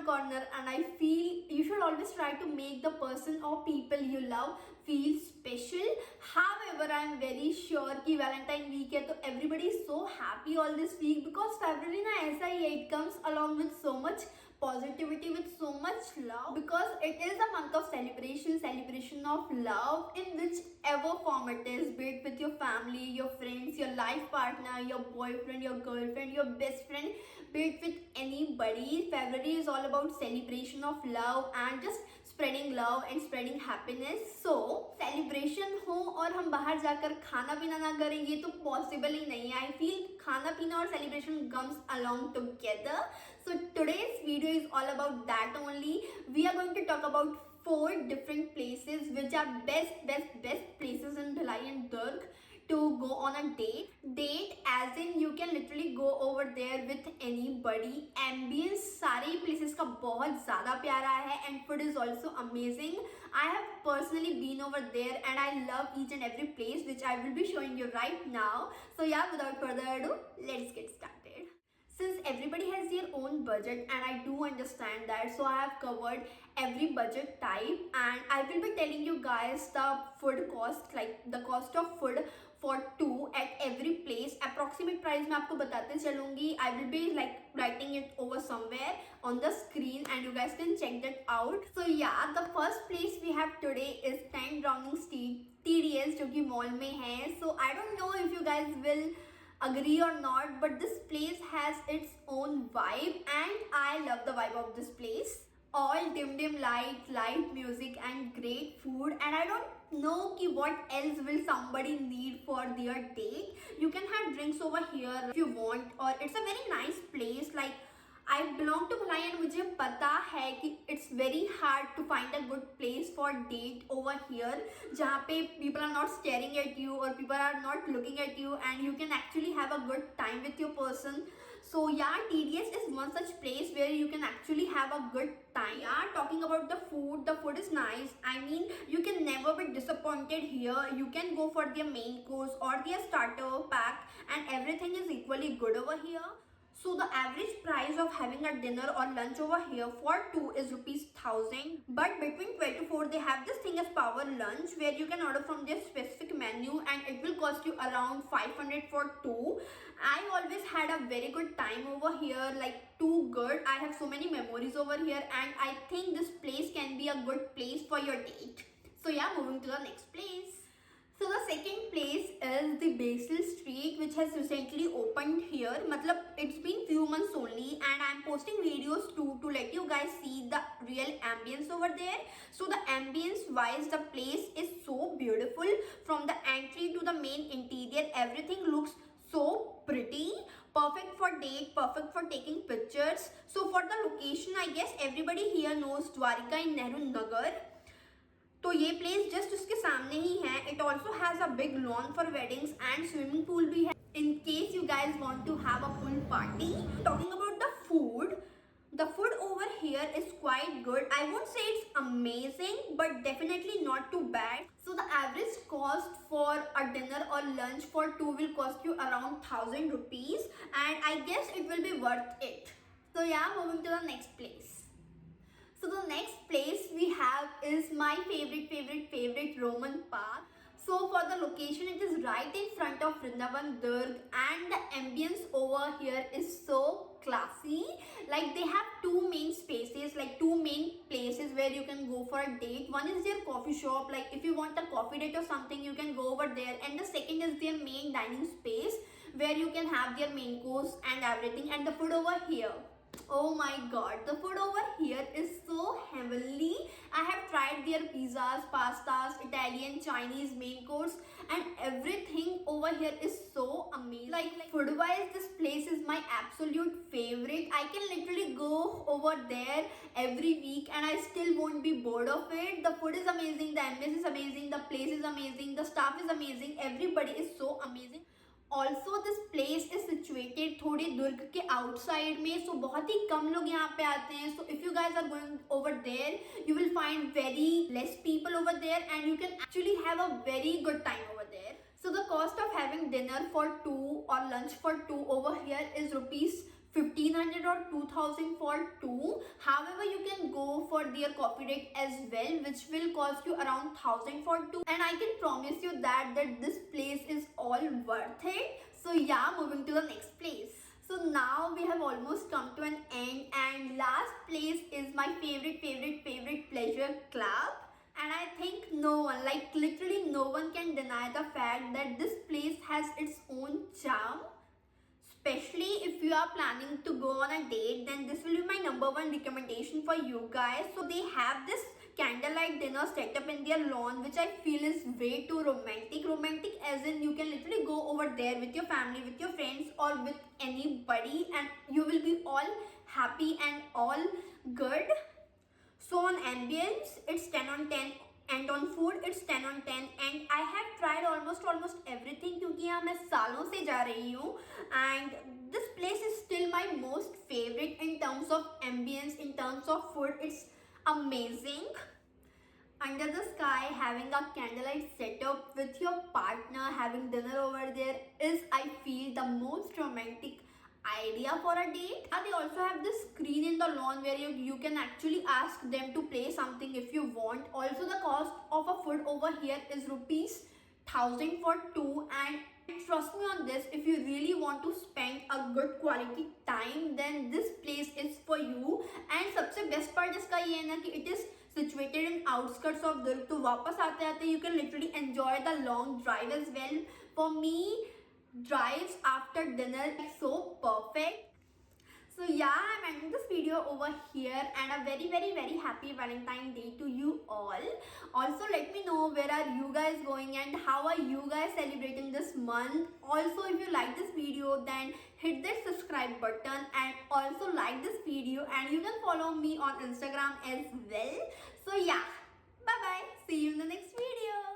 one corner, and I feel you should always try to make the person or people you love feel special. However, I'm very sure कि Valentine week है तो everybody is so happy all this week because February ना ऐसा ही है, it comes along with so much positivity, with so much love, because it is a month of celebration of love in whichever form it is, be it with your family, your friends, your life partner, your boyfriend, your girlfriend, your best friend, be it with anybody. February is all about celebration of love and just spreading love and spreading happiness. So celebration हो और हम बाहर जाकर खाना पीना ना करें ये तो पॉसिबल ही नहीं है. आई फील खाना पीना और celebration comes along together. So today's video is all about that only. We are going to talk about 4 different places which are best places in Bhilai and Durg to go on a date as in you can literally go over there with anybody. Ambience सारे places का बहुत ज़्यादा प्यारा है and food is also amazing. I have personally been over there and I love each and every place which I will be showing you right now. So yeah, without further ado, let's get started. Since everybody has their own budget and I do understand that, so I have covered every budget type and I will be telling you guys the food cost, like the cost of food for two at every place. Approximate price मैं आपको बताते चलूँगी. I will be like writing it over somewhere on the screen and you guys can check that out. So yeah, the first place we have today is 10 Downing Street TDS जो कि mall में है. So I don't know if you guys will agree or not, but this place has its own vibe and I love the vibe of this place. All dim light music and great food, and I don't know ki what else will somebody need for their date. You can have drinks over here if you want, or it's a very nice place. Like I belong to Bhilai and मुझे पता है कि it's very hard to find a good place for date over here जहाँ पे people are not staring at you or people are not looking at you and you can actually have a good time with your person. So yeah, TDS is one such place where you can actually have a good time. Yeah, talking about the food is nice. I mean, you can never be disappointed here. You can go for their main course or their starter pack and everything is equally good over here. So the average price of having a dinner or lunch over here for two is rupees 1000. But between 12 to 4 they have this thing as power lunch where you can order from their specific menu and it will cost you around 500 for two. I always had a very good time over here, like too good. I have so many memories over here and I think this place can be a good place for your date. So yeah, moving to the next place. So the second place is the Basil Street which has recently opened here. मतलब it's been few months only and I'm posting videos too to let you guys see the real ambience over there. So the ambience wise the place is so beautiful. From the entry to the main interior everything looks so pretty, perfect for date, perfect for taking pictures. So for the location I guess everybody here knows Dwarika in Nehru Nagar. तो ये place just उसके सामने ही है. It also has a big lawn for weddings and swimming pool भी है in case you guys want to have a pool party. Talking about the food over here is quite good. I won't say it's amazing but definitely not too bad. So the average cost for a dinner or lunch for two will cost you around 1000 rupees and I guess it will be worth it. So yeah, moving to the next place. So the next place we have is my favorite Roman Park. So for the location it is right in front of Vrindavan Durg and the ambience over here is so classy. Like they have two main spaces, like two main places where you can go for a date. One is their coffee shop, like if you want a coffee date or something you can go over there, and the second is their main dining space where you can have their main course and everything. And the food over here, oh my god, the food over here is so heavenly. I have tried their pizzas, pastas, Italian, Chinese main course and everything over here is so amazing. Like food wise this place is my absolute favorite. I can literally go over there every week and I still won't be bored of it. The food is amazing, the ambience is amazing, the place is amazing, the staff is amazing, everybody is so amazing. Also this place is situated थोड़ी दुर्ग के outside में, सो बहुत ही कम लोग यहाँ पे आते हैं. So if you guys are going over there you will find very less people over there and you can actually have a very good time over there. So the cost of having dinner for two or lunch for two over here is rupees 15 1,500 or 2,000 for two. However, you can go for their coffee date as well, which will cost you around 1,000 for two. And I can promise you that this place is all worth it. So yeah, moving to the next place. So now we have almost come to an end, and last place is my favorite pleasure club. And I think no one, like literally no one, can deny the fact that this place has its own charm. Especially if you are planning to go on a date, then this will be my number one recommendation for you guys. So they have this candlelight dinner set up in their lawn, which I feel is way too romantic. Romantic as in you can literally go over there with your family, with your friends, or with anybody, and you will be all happy and all good. So on ambience, it's 10 on 10, and on food, it's 10 on 10. And I have tried almost everything क्योंकि यहाँ मैं सालों से जा रही हूँ, and this place is still my most favorite in terms of ambience, in terms of food. It's amazing. Under the sky, having a candlelight setup with your partner, having dinner over there is, I feel, the most romantic idea for a date. And they also have this screen in the lawn where you can actually ask them to play something if you want. Also, the cost of a food over here is rupees 1,000 for two. And trust me on this, if you really want to spend a good quality time, then this place is for you. And सबसे best part इसका ये है ना कि it is situated in outskirts of Durg. तो वापस आते आते you can literally enjoy the long drive as well. For me, drives after dinner is so perfect. So yeah, I'm ending this video over here, and a very happy Valentine Day to you all. Also, let me know where are you guys going and how are you guys celebrating this month. Also, if you like this video, then hit that subscribe button and also like this video, and you can follow me on Instagram as well. So yeah, bye bye, see you in the next video.